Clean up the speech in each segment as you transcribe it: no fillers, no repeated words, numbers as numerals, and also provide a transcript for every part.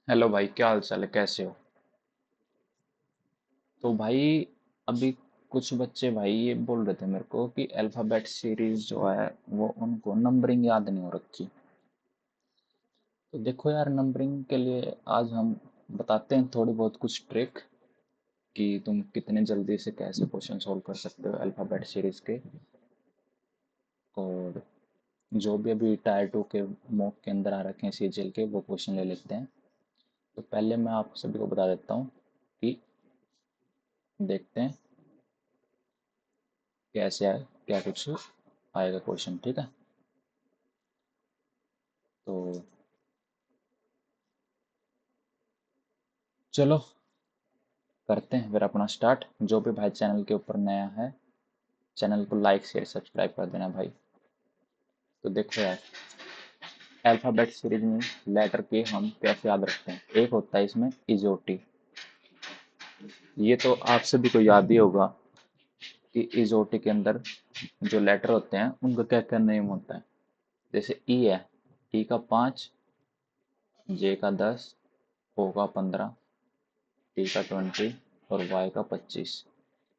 Hello भाई, क्या हाल चाल है? कैसे हो? तो भाई, अभी कुछ बच्चे भाई ये बोल रहे थे मेरे को कि अल्फ़ाबेट सीरीज जो है वो उनको नंबरिंग याद नहीं हो रखी। तो देखो यार, नंबरिंग के लिए आज हम बताते हैं थोड़ी बहुत कुछ ट्रिक कि तुम कितने जल्दी से कैसे क्वेश्चन सॉल्व कर सकते हो अल्फ़ाबेट सीरीज के। और जो भी अभी टायर टू के मॉक के अंदर आ रखे हैं सीजीएल के, वो क्वेश्चन ले लेते हैं। तो पहले मैं आप सभी को बता देता हूँ कि देखते हैं कैसे आए, क्या कुछ आएगा क्वेश्चन। ठीक है, तो चलो करते हैं फिर अपना स्टार्ट। जो भी भाई चैनल के ऊपर नया है, चैनल को लाइक शेयर सब्सक्राइब कर देना भाई। तो देखो यार, अल्फ़ाबेट सीरीज में लेटर के हम कैसे याद रखते हैं। एक होता है इसमें इजोटी। ये तो आप सभी को याद ही होगा कि इजोटी के अंदर जो लेटर होते हैं उनका क्या क्या नेम होता है। जैसे ई है, ई का 5, जे का 10, ओ का 15, टी का 20 और वाई का 25।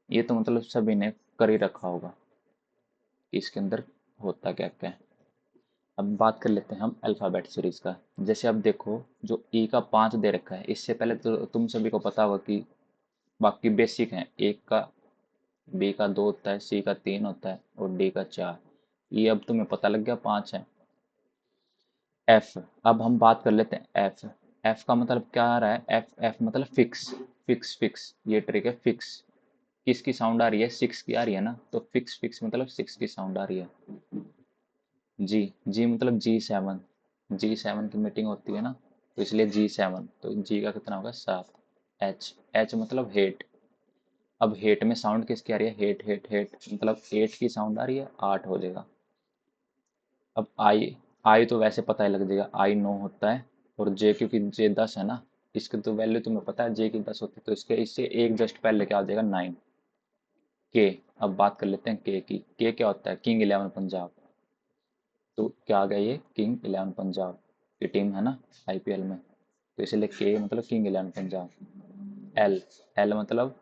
ये तो मतलब सभी ने कर ही रखा होगा कि इसके अंदर होता क्या क्या है। अब बात कर लेते हैं हम अल्फ़ाबेट सीरीज का। जैसे अब देखो, जो ई का 5 दे रखा है, इससे पहले तो तुम सभी को पता होगा कि बाकी बेसिक हैं। एक का, बी का 2 होता है, सी का 3 होता है और डी का 4। ये अब तुम्हें पता लग गया 5 है। एफ, अब हम बात कर लेते हैं एफ। एफ का मतलब क्या आ रहा है? एफ एफ मतलब फिक्स। फिक्स फिक्स, ये ट्रिक है। फिक्स किसकी साउंड आ रही है? 6 की आ रही है ना, तो फिक्स फिक्स मतलब 6 की साउंड आ रही है। जी, जी मतलब G7। G7 की मीटिंग होती है ना, तो इसलिए G7। तो जी का कितना होगा? 7। एच, एच मतलब हेट। अब हेट में साउंड किसकी आ रही है? हेट हेट हेट मतलब 8 की साउंड आ रही है, 8 हो जाएगा। अब आई, आई तो वैसे पता ही लग जाएगा, आई 9 होता है। और जे, क्योंकि जे 10 है ना, इसकी तो वैल्यू तुम्हें पता है, जे की 10 होती है, तो इसके इससे एक जस्ट पहले क्या आ जाएगा? 9। के, अब बात कर लेते हैं के की। के क्या होता है? किंग 11 पंजाब। तो क्या आ गया? ये किंग 11 पंजाब की टीम है ना आईपीएल में, तो इसलिए के मतलब किंग 11 पंजाब। एल, एल मतलब,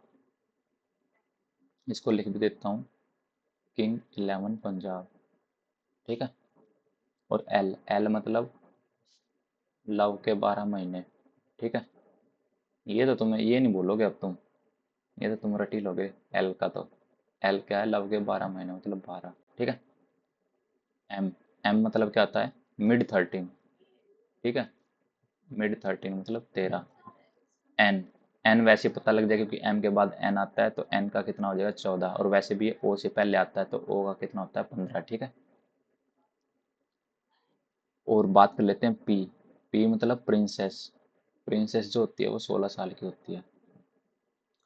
इसको लिख भी देता हूँ, किंग 11 पंजाब। ठीक है। और एल, एल मतलब लव के 12 महीने। ठीक है। ये तो तुम्हें ये नहीं बोलोगे अब तुम, ये तो तुम रट ही लोगे। एल का तो, एल क्या है? लव के 12 महीने मतलब 12। ठीक है। एम, एम मतलब क्या आता है? मिड 13। ठीक है, मिड 13 मतलब 13। एन, एन वैसे पता लग जाएगा क्योंकि एम के बाद एन आता है, तो एन का कितना हो जाएगा? 14। और वैसे भी ओ से पहले आता है, तो ओ का कितना होता है? 15। ठीक है। और बात कर लेते हैं पी। पी मतलब प्रिंसेस। प्रिंसेस जो होती है वो 16 साल की होती है।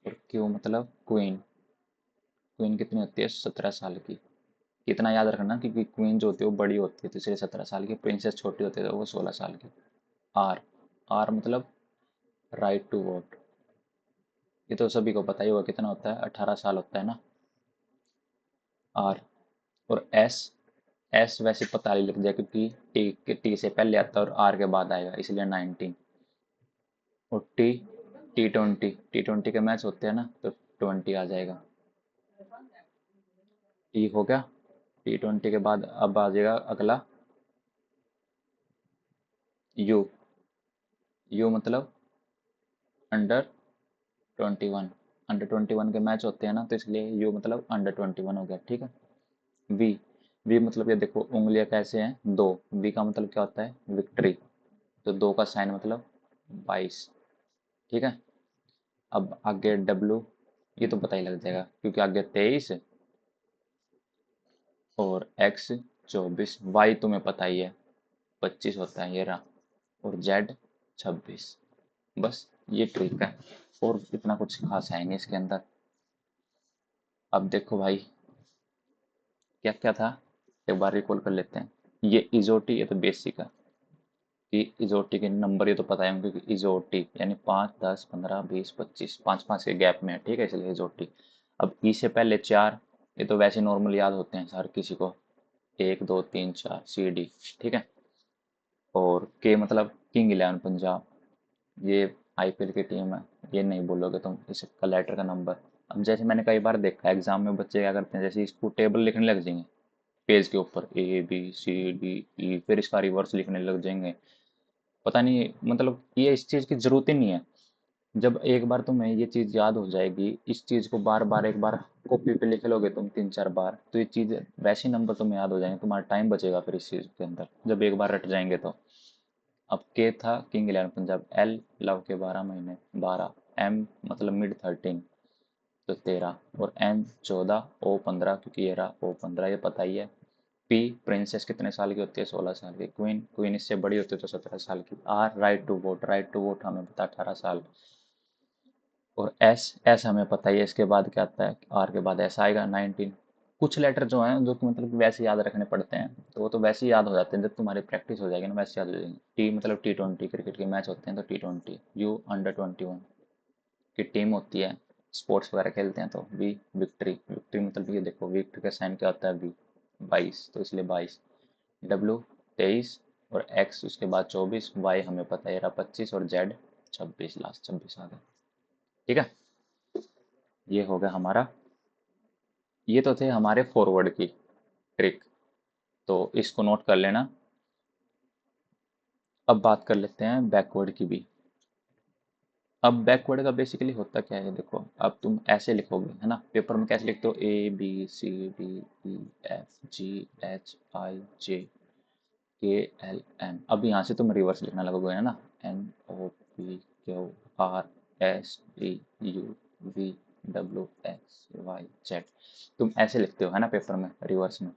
और क्यू मतलब क्वीन। क्वीन कितनी होती है? 17 साल की। इतना याद रखना क्योंकि क्वीन जो होती है वो बड़ी होती है, तो इसलिए 17 साल की। प्रिंसेस छोटी होती है तो वो 16 साल की। आर, आर मतलब राइट टू वोट। ये तो सभी को पता ही होगा, कितना होता है? 18 साल होता है ना आर। और एस, एस वैसे पता ही लग जाए क्योंकि टी के, टी से पहले आता है और आर के बाद आएगा, इसलिए 19। और टी, T20, T20 के मैच होते हैं ना, तो 20 आ जाएगा। टी हो गया। T20 के बाद अब आ जाएगा अगला यू। यू मतलब अंडर 21। अंडर 21 के मैच होते हैं ना, तो इसलिए यू मतलब अंडर 21 हो गया। ठीक है। वी, वी मतलब ये देखो उंगलियां कैसे हैं? दो। वी का मतलब क्या होता है? विक्ट्री। तो दो का साइन मतलब 22। ठीक है। अब आगे डब्लू, ये तो पता ही लग जाएगा क्योंकि आगे 23 और एक्स 24। वाई तुम्हें पता ही है, 25 होता है, ये रहा। और जेड 26। बस ये ट्रिक है, और इतना कुछ खास है नहीं इसके अंदर। अब देखो भाई, क्या क्या था, एक बार रिकॉल कर लेते हैं। ये इजोटी, ये तो बेसिक है कि इजोटी के नंबर ये तो पता है क्योंकि इजोटी यानी 5, 10, 15, 20, 25, 5 5 के गैप में है। ठीक है, इसलिए इजोटी। अब ई से पहले 4, ये तो वैसे नॉर्मल याद होते हैं हर किसी को, 1 2 3 4 सी डी। ठीक है। और के मतलब किंग 11 पंजाब। ये आईपीएल की टीम है, ये नहीं बोलोगे तुम, इसका लेटर का नंबर। अब जैसे मैंने कई बार देखा है एग्जाम में बच्चे क्या करते हैं, जैसे इसको टेबल लिखने लग जाएंगे पेज के ऊपर, A B C D E, फिर इसका रिवर्स लिखने लग जाएंगे। पता नहीं, मतलब ये इस चीज़ की जरूरत ही नहीं है। जब एक बार तुम्हें ये चीज़ याद हो जाएगी, इस चीज़ को बार बार एक बार कॉपी पे लिख लोगे तुम 3 4 बार, तो ये चीज़ वैसे ही नंबर तुम्हें याद हो जाएंगे, तुम्हारा टाइम बचेगा फिर इस चीज़ के अंदर जब एक बार रट जाएंगे तो। अब के था किंग 11 पंजाब, एल लव के 12 महीने 12, एम मतलब मिड 13 तो 13, और एन 14, ओ 15 क्योंकि ये रहा ओ 15, ये पता ही है। पी प्रिंसेस कितने साल की होती है, 16 साल की। क्वीन क्वीन इससे बड़ी होती है तो 17 साल की। आर right to vote, right to vote हमें पता 18 साल। और एस एस हमें पता ही है, इसके बाद क्या आता है, आर के बाद एस आएगा 19। कुछ लेटर जो हैं जो कि मतलब वैसे याद रखने पड़ते हैं, तो वो तो वैसे ही याद हो जाते हैं, जब तुम्हारी प्रैक्टिस हो जाएगी ना वैसे याद हो जाएंगे। टी मतलब T20, क्रिकेट के मैच होते हैं तो T20। यू अंडर 21 की टीम होती है, स्पोर्ट्स वगैरह खेलते हैं तो। वी विक्ट्री, विक्ट्री मतलब ये देखो विक्ट्री का साइन क्या होता है, वी 22 तो इसलिए 22। डब्ल्यू 23, और एक्स उसके बाद 24, वाई हमें पता है रहा 25, और जेड 26, लास्ट 26 आ गया। ठीक है, ये हो गया हमारा। ये तो थे हमारे फॉरवर्ड की ट्रिक, तो इसको नोट कर लेना। अब बात कर लेते हैं बैकवर्ड की भी। अब बैकवर्ड का बेसिकली होता क्या है, देखो अब तुम ऐसे लिखोगे है ना, पेपर में कैसे लिखते हो, ABCDEFGHIJKLM। अब यहाँ से तुम रिवर्स लिखना लगोगे है ना, NOPQRSTUVWXYZ। तुम ऐसे लिखते हो है ना पेपर में रिवर्स में।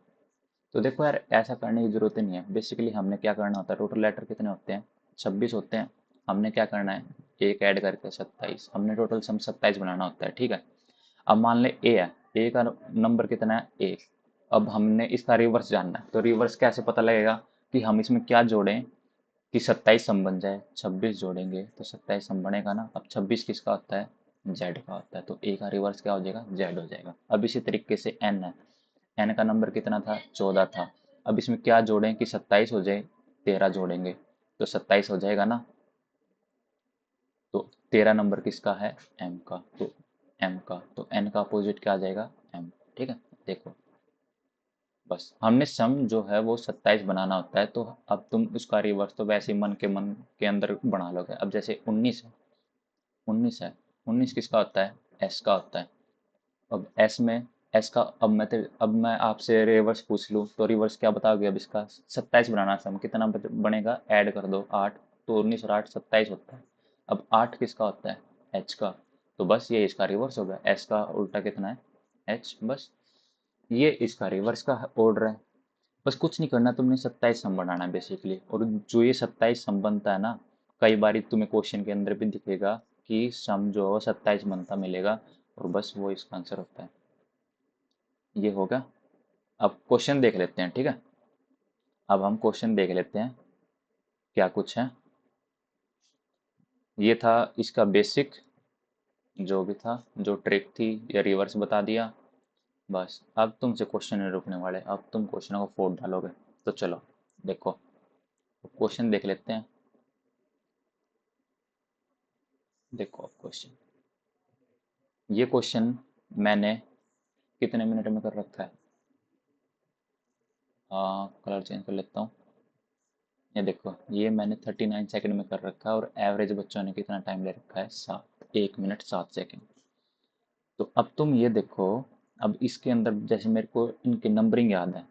तो देखो यार ऐसा करने की जरूरत ही नहीं है, बेसिकली हमने क्या करना होता है, टोटल लेटर कितने होते हैं, 26 होते हैं। हमने क्या करना है, एक ऐड करके 27, हमने टोटल सम 27 बनाना होता है, ठीक है। अब मान ले ए है, ए का नंबर कितना है, 1। अब हमने इसका रिवर्स जानना है, तो रिवर्स कैसे पता लगेगा, कि हम इसमें क्या जोड़ें कि 27 सम बन जाए। 26 जोड़ेंगे तो 27 सम बनेगा ना। अब 26 किसका होता है, जेड का होता है, तो ए का रिवर्स क्या हो जाएगा, जेड हो जाएगा। अब इसी तरीके से एन है, एन का नंबर कितना था, 14 था। अब इसमें क्या जोड़ें कि 27 हो जाए, 13 जोड़ेंगे तो 27 हो जाएगा ना। तो 13 नंबर किसका है, एम का, तो एम का, तो एन का अपोजिट क्या आ जाएगा, एम। ठीक है, देखो बस हमने सम जो है वो 27 बनाना होता है, तो अब तुम उसका रिवर्स तो वैसे ही मन के अंदर बना लोगे। अब जैसे 19 है, 19 है, 19 किसका होता है, एस का होता है। अब एस में, एस का अब मैं आपसे रिवर्स पूछ लूँ तो रिवर्स क्या बताओगे, अब इसका 27 बनाना सम कितना बनेगा, ऐड कर दो 8, तो 19 और 8 27 होता है। अब 8 किसका होता है, एच का, तो बस ये इसका रिवर्स हो गया, एस का उल्टा कितना है, एच। बस ये इसका रिवर्स का ऑर्डर है। बस कुछ नहीं करना, तुमने 27 सम बनाना है बेसिकली। और जो ये 27 सम बनता है ना, कई बार तुम्हें क्वेश्चन के अंदर भी दिखेगा कि सम जो है वो 27 बनता मिलेगा, और बस वो इसका आंसर होता है। ये होगा। अब क्वेश्चन देख लेते हैं, ठीक है। अब हम क्वेश्चन देख लेते हैं क्या कुछ है। ये था इसका बेसिक, जो भी था, जो ट्रिक थी, या रिवर्स बता दिया। बस अब तुमसे क्वेश्चन नहीं रुकने वाले, अब तुम क्वेश्चनों को फोड़ डालोगे। तो चलो देखो, क्वेश्चन देख लेते हैं। देखो क्वेश्चन, ये क्वेश्चन मैंने कितने मिनट में कर रखा है, कलर चेंज कर लेता हूँ। ये देखो, ये मैंने 39 सेकंड में कर रखा है, और एवरेज बच्चों ने कितना टाइम ले रखा है, 1 मिनट 7 सेकंड। तो अब तुम ये देखो, अब इसके अंदर जैसे मेरे को इनकी नंबरिंग याद है,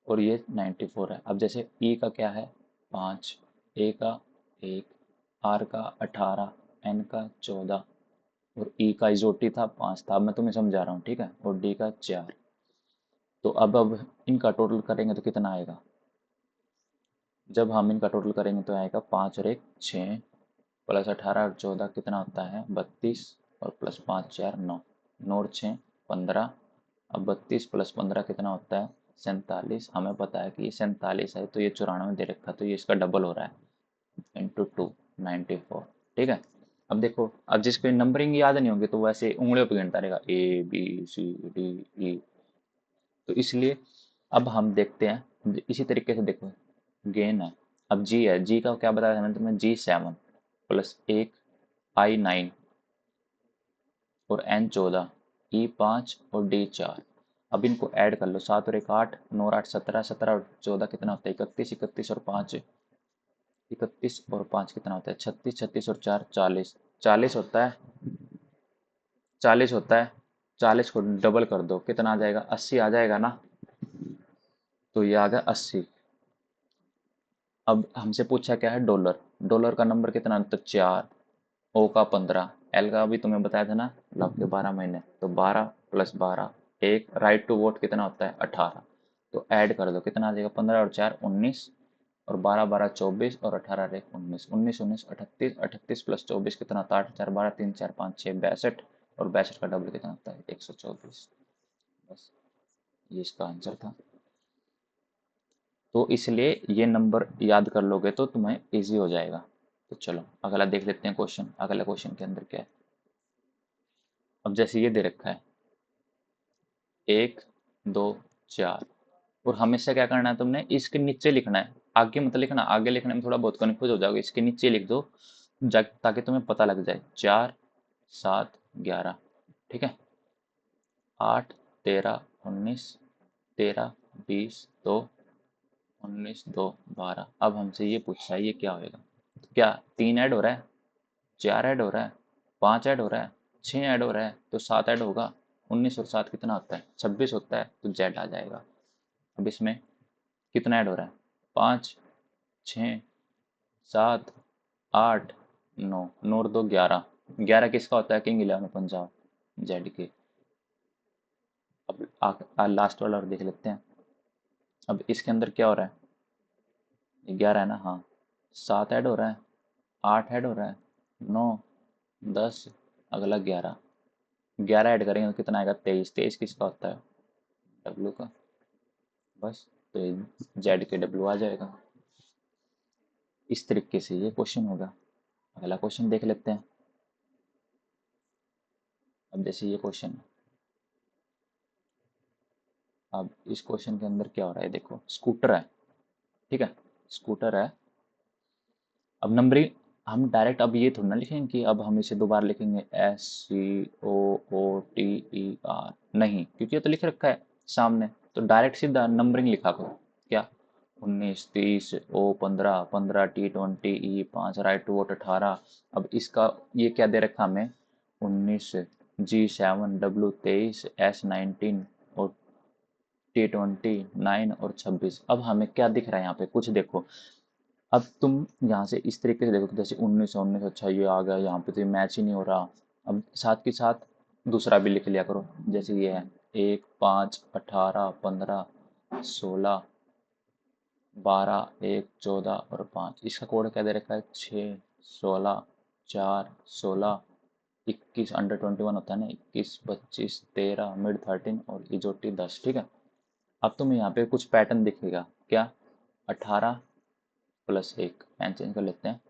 और ये 94 है। अब जैसे ई का क्या है, 5, ए का 1, आर का 18, एन का 14, और ई का इजोटी था 5 था। अब मैं तुम्हें समझा रहा हूँ, ठीक है, और डी का 4। तो अब इनका टोटल करेंगे तो कितना आएगा, जब हम इनका टोटल करेंगे तो आएगा 5 और 1 6, प्लस 18 और 14 कितना होता है, 32, और प्लस 5 4 9, 9 और 6 15। अब 32 प्लस 15 कितना होता है, 47। हमें पता है कि ये 47 है, तो ये 94 दे रखा है, तो ये इसका डबल हो रहा है, इंटू 2, 94। ठीक है। अब देखो, अब जिसको नंबरिंग याद नहीं होगी तो वैसे उंगलियों पे गिनता रहेगा, ABCDE। तो इसलिए अब हम देखते हैं इसी तरीके से, देखो गेन है। अब जी है, जी का क्या बताया था मैंने तुम्हें, G7। प्लस 1 I9 और N14 E5 और D4। अब इनको ऐड कर लो, 7 और 1 8, 9 और 8 17, 17 और 14 कितना होता है 31, 31 और 5 31 और 5 कितना होता है 36, 36 और 4 40, 40 होता है, 40 होता है। 40 को डबल कर दो कितना आ जाएगा 80 आ जाएगा ना। तो ये आ गया 80। अब हमसे पूछा क्या है डॉलर, डॉलर का नंबर कितना तो 4, ओ का 15, एल का भी तुम्हें बताया था ना लब के 12 महीने, तो 12 प्लस 12, एक राइट टू वोट कितना होता है 18। तो ऐड कर दो कितना आ जाएगा 15 और 4 19 और 12 12 24 और 18 एक 19, 19 19 38, 38 प्लस 24 कितना होता है 8 4 12 3 4 5 6 62 और 62 का डबल कितना होता है 124। बस ये इसका आंसर था। तो इसलिए ये नंबर याद कर लोगे तो तुम्हें इजी हो जाएगा। तो चलो अगला देख लेते हैं क्वेश्चन। अगला क्वेश्चन के अंदर क्या है। अब जैसे ये दे रखा है 1 2 4 और हमेशा क्या करना है तुमने इसके नीचे लिखना है, आगे मत लिखना, आगे लिखने में थोड़ा बहुत कन्फ्यूज हो जाओगे, इसके नीचे लिख दो ताकि तुम्हें पता लग जाए 4 7 11। ठीक है 8 13 19 13 20 2 19 2 12। अब हमसे ये पूछा है ये क्या होएगा, तो क्या 3 ऐड हो रहा है 4 ऐड हो रहा है 5 ऐड हो रहा है 6 ऐड हो रहा है तो 7 ऐड होगा। 19 और 7 कितना होता है 26 होता है तो जेड आ जाएगा। अब इसमें कितना ऐड हो रहा है 5 6 7 8 9, 9 और 2 11, 11 किसका होता है किंग 11 पंजाब जेड के। अब लास्ट वाला और देख लेते हैं। अब इसके अंदर क्या हो रहा है 11 है ना, हाँ 7 ऐड हो रहा है 8 ऐड हो रहा है 9 10 अगला 11, 11 ऐड करेंगे तो कितना आएगा 23, 23 किसका होता है डब्लू का। बस तो जेड के डब्लू आ जाएगा। इस तरीके से ये क्वेश्चन होगा। अगला क्वेश्चन देख लेते हैं। अब जैसे ये क्वेश्चन, अब इस क्वेश्चन के अंदर क्या हो रहा है देखो स्कूटर है, ठीक है स्कूटर है। अब नंबरिंग हम डायरेक्ट अब ये थोड़ा ना लिखेंगे कि अब हम इसे दोबारा लिखेंगे SCOOTER, नहीं क्योंकि ये तो लिख रखा है सामने, तो डायरेक्ट सीधा नंबरिंग लिखा करो क्या 19 30 O 15 15 T 20 E 5 right to vote 18। अब इसका ये क्या दे रखा हमें 19 G7 W 23 S19 और T 29 और 26। अब हमें क्या दिख रहा है यहाँ पे कुछ देखो। अब तुम यहाँ से इस तरीके से देखो कि जैसे 19 अच्छा ये आ गया यहाँ पे तो ये मैच ही नहीं हो रहा। अब साथ के साथ दूसरा भी लिख लिया करो जैसे ये है 1 5 18 15 16 12 1 14 और 5। इसका कोड क्या दे रखा है 6 16 4 16 21 अंडर 21 होता है ना 21 25 13 मिड 13 और इजोटी 10। ठीक है अब तुम्हें यहाँ पे कुछ पैटर्न दिखेगा क्या 18 प्लस 1 पेन चेंज कर लेते हैं।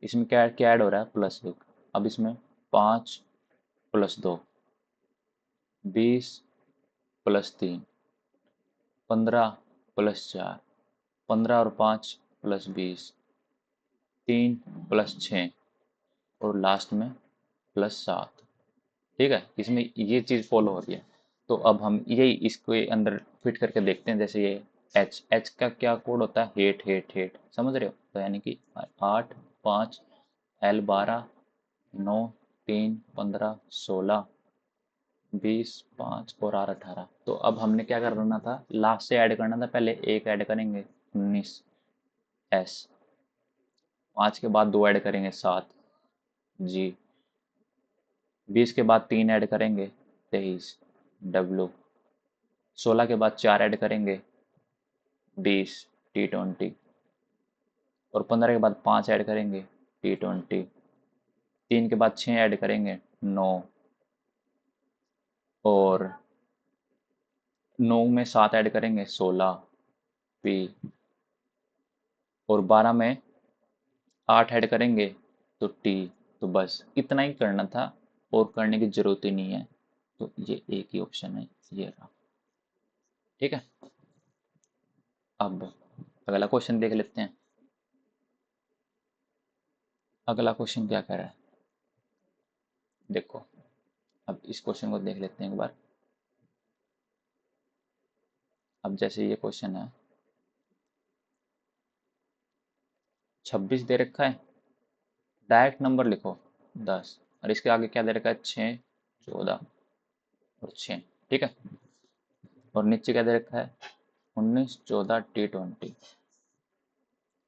इसमें क्या क्या ऐड हो रहा है +1। अब इसमें 5 प्लस 2 20 प्लस 3 15 प्लस 4 15 और 5 प्लस 20 3 प्लस 6 और लास्ट में +7। ठीक है इसमें ये चीज़ फॉलो हो रही है। तो अब हम यही इसको अंदर फिट करके देखते हैं जैसे ये एच एच का क्या कोड होता है हेट हेट हेट समझ रहे हो, तो यानी कि 8 5 L 12 9 3 15 16 20 5 और R 18। तो अब हमने क्या करना था लास्ट से ऐड करना था, पहले एक ऐड करेंगे 19 S, 5 के बाद 2 ऐड करेंगे 7 G, 20 के बाद 3 ऐड करेंगे 23 W, 16 के बाद 4 ऐड करेंगे 20 T 20 और 15 के बाद 5 ऐड करेंगे T 20, 3 के बाद 6 ऐड करेंगे 9 और 9 में 7 ऐड करेंगे 16 P और 12 में 8 ऐड करेंगे तो T। तो बस इतना ही करना था और करने की ज़रूरत ही नहीं है। तो ये एक ही ऑप्शन है ये रहा। ठीक है अब अगला क्वेश्चन देख लेते हैं। अगला क्वेश्चन क्या कह रहा है, देखो अब इस क्वेश्चन को देख लेते हैं एक बार। अब जैसे ये क्वेश्चन है 26 दे रखा है, डायरेक्ट नंबर लिखो 10, और इसके आगे क्या दे रखा है 6, 14 और 6, ठीक है। और नीचे क्या दे रखा है 19, 14, T20,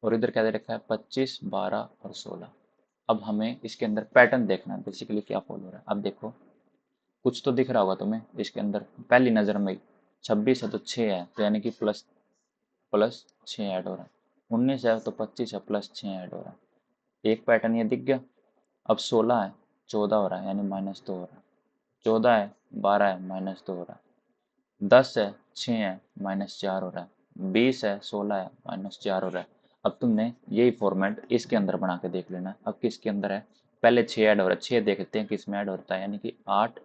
और इधर क्या दे रखा है 25, 12 और 16। अब हमें इसके अंदर पैटर्न देखना है, बेसिकली क्या फॉलो हो रहा है। अब देखो कुछ तो दिख रहा होगा तुम्हें इसके अंदर, पहली नज़र में 26 है तो 6 है, तो यानी कि प्लस प्लस 6 ऐड हो रहा है। 19 है तो 25 है, प्लस 6 ऐड हो रहा है। एक पैटर्न ये दिख गया। अब 16 है, 14 हो रहा है, यानी -2 हो रहा है। 14 है, 12 है, -2 हो रहा है। 10 है, 6 है, -4 हो रहा है। 20 है, 16 है, -4 हो रहा है। अब तुमने यही फॉर्मेट इसके अंदर बना के देख लेना। अब किसके अंदर है, पहले 6 ऐड हो रहा है, 6 देखते हैं किस में ऐड होता है, यानी कि 8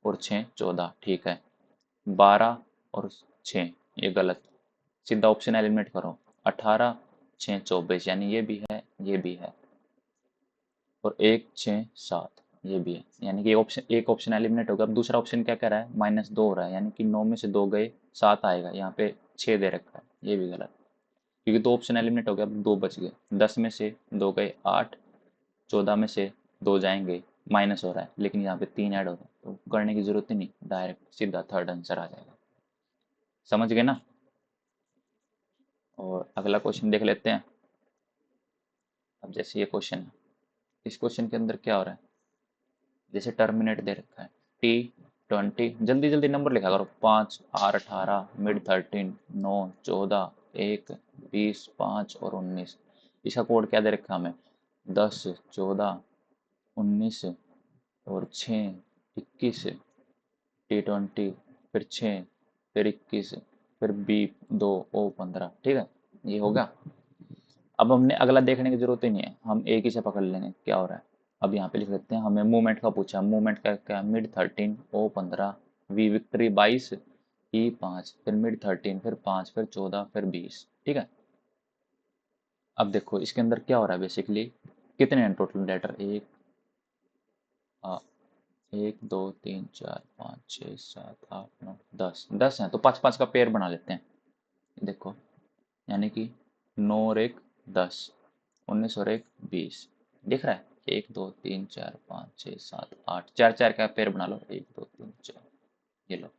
और 6 14, ठीक है। 12 और 6 ये गलत, सीधा ऑप्शन एलिमिनेट करो। 18, 6 24, यानी ये भी है, ये भी है। और 1 6 7 ये भी है, यानी कि एक ऑप्शन एलिमिनेट होगा। अब दूसरा ऑप्शन क्या कह रहा है -2 हो रहा है, यानी कि 9 में से 2 गए 7 आएगा। यहाँ पे 6 दे रखा है, ये भी गलत, क्योंकि दो ऑप्शन एलिमिनेट हो गया, अब 2 बच गए। 10 में से 2 गए 8, 14 में से 2 जाएंगे, माइनस हो रहा है, लेकिन यहाँ पे 3 ऐड हो रहा है, तो करने की जरूरत ही नहीं, डायरेक्ट सीधा थर्ड आंसर आ जाएगा। समझ गए ना। और अगला क्वेश्चन देख लेते हैं। अब जैसे ये क्वेश्चन है, इस क्वेश्चन के अंदर क्या हो रहा है, जैसे टर्मिनेट दे रखा है T20, जल्दी जल्दी नंबर लिखा करो। 5, R 18, मिड 13, 9, 14, 1, 20, 5 और 19। इसका कोड क्या दे रखा है हमें 10, 14, 19 और 6, 21, T20, फिर 6, फिर 21, फिर B2O15, ठीक है। ये हो गया। अब हमने अगला देखने की जरूरत ही नहीं है, हम एक ही से पकड़ लेंगे क्या हो रहा है। अब यहाँ पे लिख लेते हैं, हमें मूवमेंट का पूछा, मूवमेंट का क्या, mid 13, O15, we victory 22, E5, फिर मिड 13, फिर 5, फिर 14, फिर 20, ठीक है। अब देखो इसके अंदर क्या हो रहा है, बेसिकली कितने हैं टोटल लेटर, एक 1 2 3 4 5 6 7 8 9 10, 10 हैं, तो 5 5 का पेयर बना लेते हैं। देखो यानी कि 9 और 1 10, 19 और 1 20, दिख रहा है। 1 2 3 4 5 6 7 8, 4 4 का पेयर बना लो, 1 2 3 4, ये लो।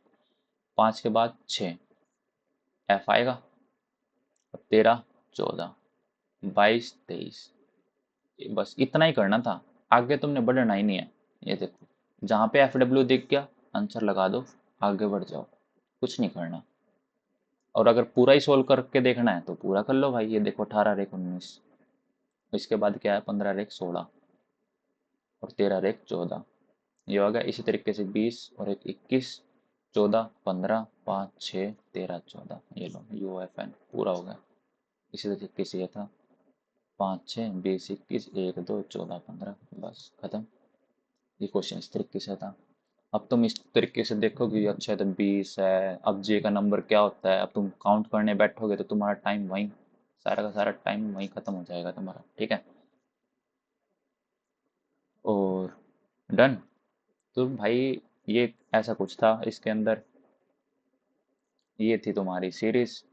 5 के बाद 6 F आएगा। अब 13 14 22 23, बस इतना ही करना था, आगे तुमने बढ़ना ही नहीं है। ये देखो जहाँ पे FW दिख गया आंसर लगा दो, आगे बढ़ जाओ, कुछ नहीं करना। और अगर पूरा ही सोल्व करके देखना है तो पूरा कर लो भाई। ये देखो 18 रेख 19, इसके बाद क्या है 15 रेख 16 और 13 रेख 14, ये हो गया। इसी तरीके से 20 और एक 21, 14, 15, 5, 6, 13, 14, ये लो UFN पूरा हो गया। इसी तरीके से ये था 5 6 20 21 1 2 14 15, बस खत्म। ये क्वेश्चन इस तरीके से था। अब तुम इस तरीके से देखोगे, अच्छा तो 20 है, अब जे का नंबर क्या होता है, अब तुम काउंट करने बैठोगे तो तुम्हारा टाइम वहीं, सारा का सारा टाइम वहीं खत्म हो जाएगा तुम्हारा, ठीक है। और डन। तो भाई ये ऐसा कुछ था इसके अंदर, ये थी तुम्हारी सीरीज।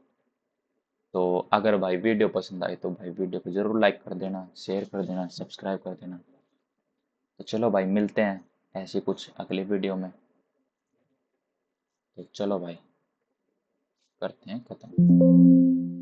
तो अगर भाई वीडियो पसंद आई तो भाई वीडियो को जरूर लाइक कर देना, शेयर कर देना, सब्सक्राइब कर देना। तो चलो भाई मिलते हैं ऐसी कुछ अगली वीडियो में। तो चलो भाई करते हैं खत्म।